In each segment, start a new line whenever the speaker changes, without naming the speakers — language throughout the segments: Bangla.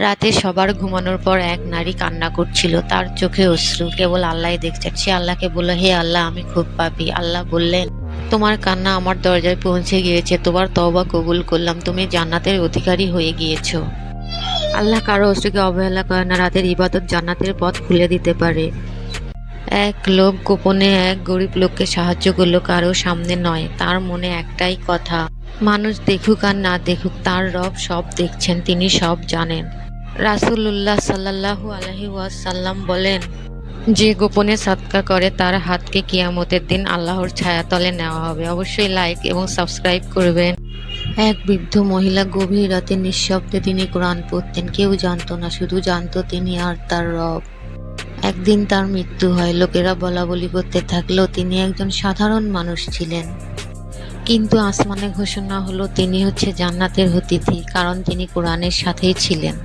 রাতে সবার ঘুমানোর পর এক নারী কান্না করছিল, তার চোখে অশ্রু, কেবল আল্লাহই দেখছেন। সে আল্লাহকে বলল, হে আল্লাহ, আমি খুব পাপী। আল্লাহ বললেন, তোমার কান্না আমার দরজায় পৌঁছে গিয়েছে, তোমার তওবা কবুল করলাম, তুমি জান্নাতের অধিকারী হয়ে গিয়েছো। আল্লাহ কারো অশ্রুকে অবহেলা করে না, রাতের ইবাদত জান্নাতের পথ খুলে দিতে পারে। এক লোক গোপনে এক গরিব লোককে সাহায্য করলো, কারো সামনে নয়। তার মনে একটাই কথা, মানুষ দেখুক আর না দেখুক, তার রব সব দেখছেন, তিনি সব জানেন। রাসূলুল্লাহ সাল্লাল্লাহু আলাইহি ওয়াসাল্লাম বলেন, যে গোপনে সাদকা করে তার হাতকে কিয়ামতের দিন আল্লাহর ছায়াতলে নেওয়া হবে। অবশ্যই লাইক এবং সাবস্ক্রাইব করবেন। এক বৃদ্ধ মহিলা গভীর রাতে নিঃশব্দে তিনি কোরআন পড়তেন। কেউ জানতো না, শুধু জানতো তিনি আর তার রব। একদিন তার মৃত্যু হয়। লোকেরা বলাবলি করতে থাকলেও তিনি একজন সাধারণ মানুষ ছিলেন। কিন্তু আসমানে ঘোষণা হলো, তিনি হচ্ছে জান্নাতের অতিথি, কারণ তিনি কোরআনের সাথেই ছিলেন।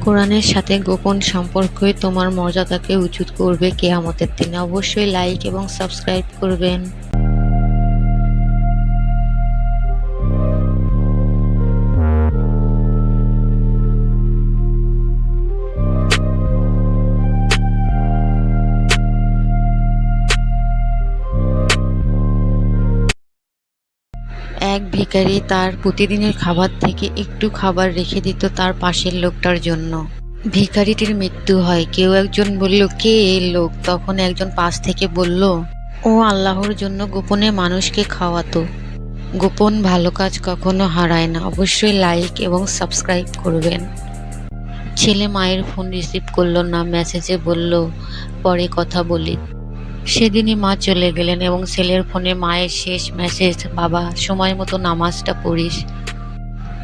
কোরআনের সাথে গোপন সম্পর্কই তোমার মর্যাদাকে উঁচু করবে কিয়ামতের দিনে। অবশ্যই লাইক এবং সাবস্ক্রাইব করবেন। এক ভিখারি তার প্রতিদিনের খাবার থেকে একটু খাবার রেখে দিত তার পাশের লোকটার জন্য। ভিখারিটির মৃত্যু হয়। কেউ একজন বলল, কে এই লোক? তখন একজন পাশ থেকে বলল, ও আল্লাহর জন্য গোপনে মানুষকে খাওয়াতো। গোপন ভালো কাজ কখনো হারায় না। অবশ্যই লাইক এবং সাবস্ক্রাইব করবেন। ছেলে মায়ের ফোন রিসিভ করলো না, মেসেজে বলল পরে কথা বলি। সেদিনই মা চলে গেলেন এবং ছেলের ফোনে মায়ের শেষ মেসেজ, বাবা, সময় মতো নামাজটা পড়িস।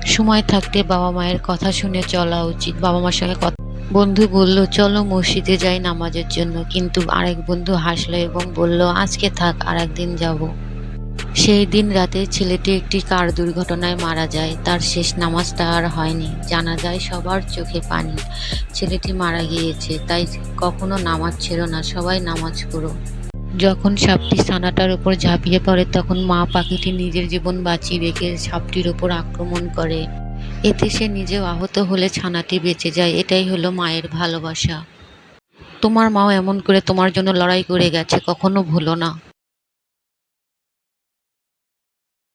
সময় থাকতে বাবা মায়ের কথা শুনে চলা উচিত। বাবা মার সঙ্গে কথা। বন্ধু বলল, চলো মসজিদে যাই নামাজের জন্য, কিন্তু আরেক বন্ধু হাসলো এবং বলল, আজকে থাক, আর একদিন যাব। সেই দিন রাতে ছেলেটি একটি কার দুর্ঘটনায় মারা যায়। তার শেষ নামাজটা আর হয়নি। জানা যায় সবার চোখে পানি। ছেলেটি মারা গিয়েছে, তাই কখনো নামাজ ছেড়ো না, সবাই নামাজ পড়ো। যখন সাপটি ছানাটার উপর ঝাঁপিয়ে পড়ে, তখন মা পাখিটি নিজের জীবন বাঁচিয়ে রেখে সাপটির উপর আক্রমণ করে। এতে সে নিজেও আহত হলে ছানাটি বেঁচে যায়। এটাই হলো মায়ের ভালোবাসা। তোমার মাও এমন করে তোমার জন্য লড়াই করে গেছে, কখনো ভুলো না।